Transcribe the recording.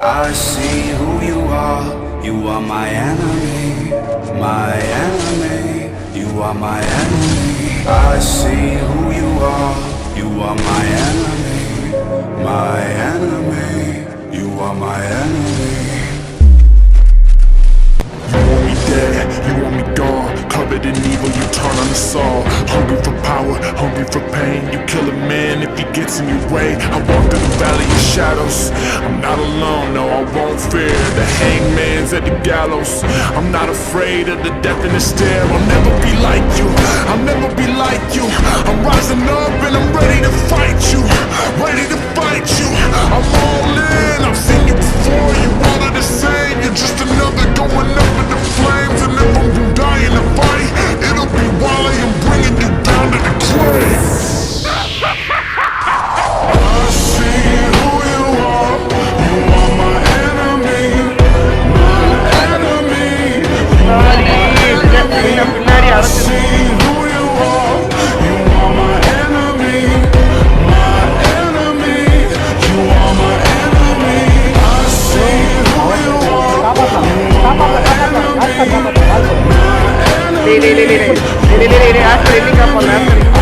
I see who you are my enemy, my enemy, you are my enemy. I see who you are my enemy, my enemy, you are my enemy. You want me dead, you want me gone, covered in evil, you turn on us all. Hungry for power, hungry for pain, you kill a man if he gets in your way. I walk through the valley of shadows, I'm not alone, no, I won't fear the hangman's at the gallows. I'm not afraid of the death in the stare. I'll never be like you, I'll never be like you. I'm rising up and I'm ready to fight you, ready to fight you. I'm all in, I've seen you before, you all are the same. You're just another going up in the flames. And if I'm dying to fight, it'll be while I am bringing you down to the grave. I see who you are my enemy, my enemy, you are my enemy. I see who you are my enemy, my enemy, you are my enemy. I see who you are my enemy, my enemy.